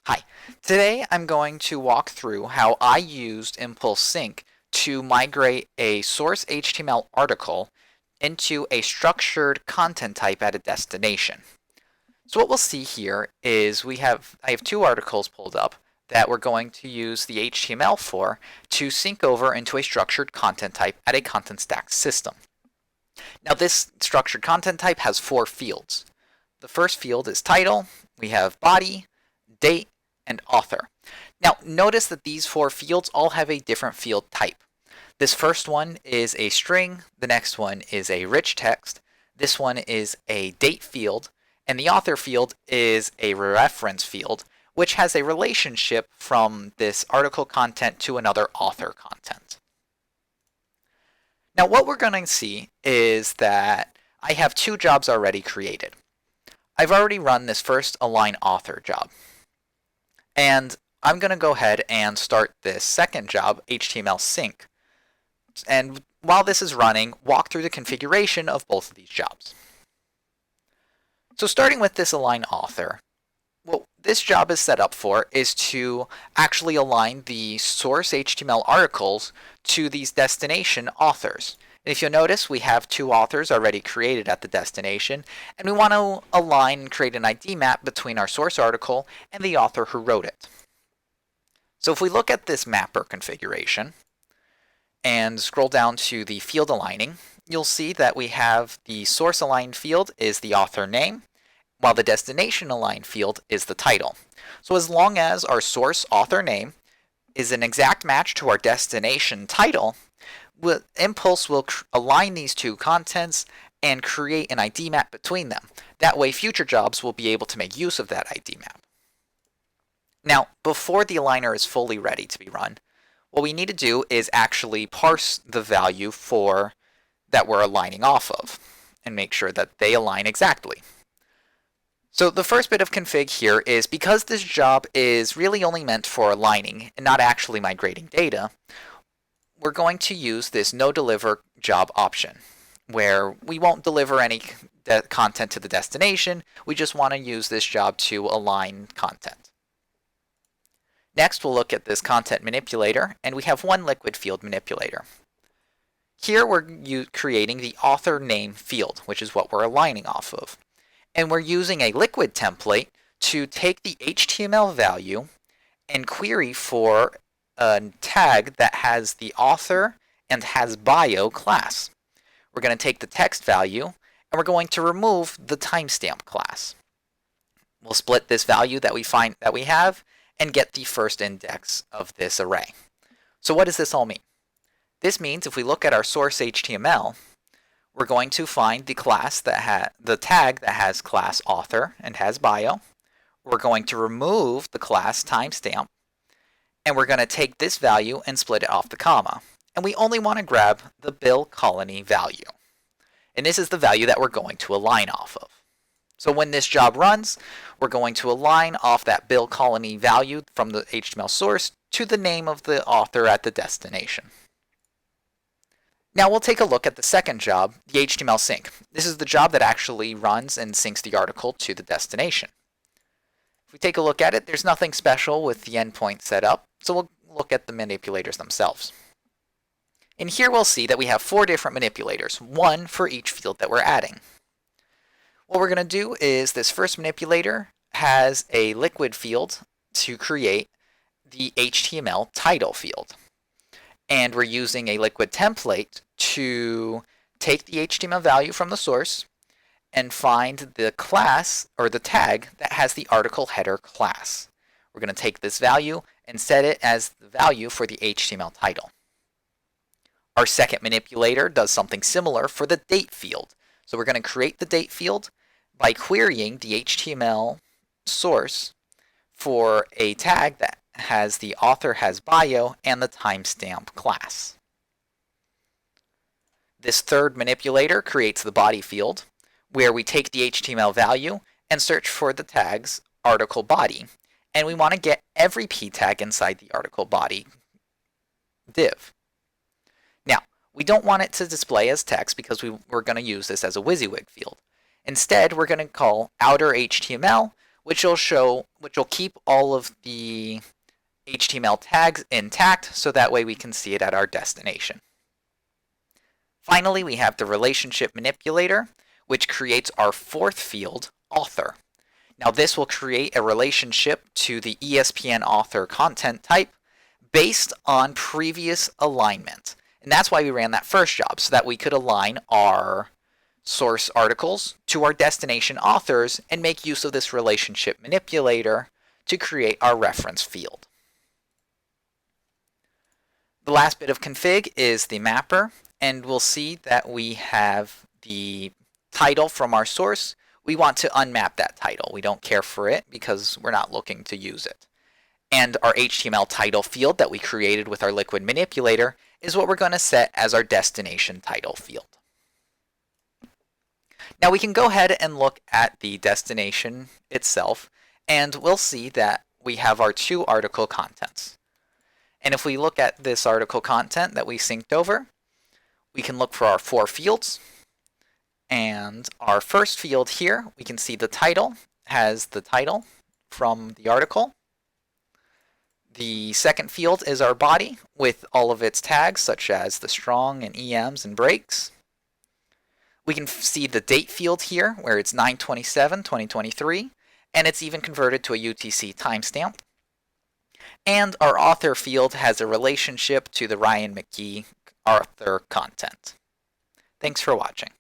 Hi, today I'm going to walk through how I used ImpulseSync to migrate a source HTML article into a structured content type at a destination. So what we'll see here is I have two articles pulled up that we're going to use the HTML for to sync over into a structured content type at a content stack system. Now this structured content type has four fields. The first field is title, we have body, date, and author. Now notice that these four fields all have a different field type. This first one is a string, the next one is a rich text, this one is a date field, and the author field is a reference field, which has a relationship from this article content to another author content. Now what we're going to see is that I have two jobs already created. I've already run this first align author job. And I'm going to go ahead and start this second job, HTML sync. And while this is running, walk through the configuration of both of these jobs. So starting with this align author, what this job is set up for is to actually align the source HTML articles to these destination authors. And if you'll notice, we have two authors already created at the destination, and we want to align and create an ID map between our source article and the author who wrote it. So if we look at this mapper configuration and scroll down to the field aligning, you'll see that we have the source aligned field is the author name, while the destination aligned field is the title. So as long as our source author name is an exact match to our destination title, Impulse will align these two contents and create an ID map between them. That way future jobs will be able to make use of that ID map. Now, before the aligner is fully ready to be run, what we need to do is actually parse the value that we're aligning off of and make sure that they align exactly. So the first bit of config here is because this job is really only meant for aligning and not actually migrating data, we're going to use this no deliver job option, where we won't deliver any content to the destination. We just want to use this job to align content. Next, we'll look at this content manipulator, and we have one liquid field manipulator. Here we're creating the author name field, which is what we're aligning off of. And we're using a liquid template to take the HTML value and query for a tag that has the author and has bio class. We're going to take the text value and we're going to remove the timestamp class. We'll split this value that we have and get the first index of this array. So what does this all mean? This means if we look at our source HTML, we're going to find the tag that has class author and has bio. We're going to remove the class timestamp, and we're going to take this value and split it off the comma. And we only want to grab the bill colony value. And this is the value that we're going to align off of. So when this job runs, we're going to align off that bill colony value from the HTML source to the name of the author at the destination. Now we'll take a look at the second job, the HTML sync. This is the job that actually runs and syncs the article to the destination. If we take a look at it, there's nothing special with the endpoint set up, so we'll look at the manipulators themselves. And here we'll see that we have four different manipulators, one for each field that we're adding. What we're going to do is this first manipulator has a liquid field to create the HTML title field. And we're using a liquid template to take the HTML value from the source and find the class or the tag that has the article header class. We're going to take this value and set it as the value for the HTML title. Our second manipulator does something similar for the date field. So we're going to create the date field by querying the HTML source for a tag that has the author has bio and the timestamp class. This third manipulator creates the body field, where we take the HTML value and search for the tags article body, and we want to get every p tag inside the article body div. Now, we don't want it to display as text because we're going to use this as a WYSIWYG field. Instead, we're going to call outer HTML, which will keep all of the HTML tags intact so that way we can see it at our destination. Finally, we have the relationship manipulator, which creates our fourth field, author. Now this will create a relationship to the ESPN author content type based on previous alignment. And that's why we ran that first job, so that we could align our source articles to our destination authors and make use of this relationship manipulator to create our reference field. The last bit of config is the mapper, and we'll see that we have the title from our source. We want to unmap that title. We don't care for it because we're not looking to use it. And our HTML title field that we created with our liquid manipulator is what we're going to set as our destination title field. Now we can go ahead and look at the destination itself, and we'll see that we have our two article contents. And if we look at this article content that we synced over, we can look for our four fields. And our first field here, we can see the title has the title from the article. The second field is our body with all of its tags, such as the strong and EMs and breaks. We can see the date field here, where it's 9/27/2023, and it's even converted to a UTC timestamp. And our author field has a relationship to the Ryan McKee author content. Thanks for watching.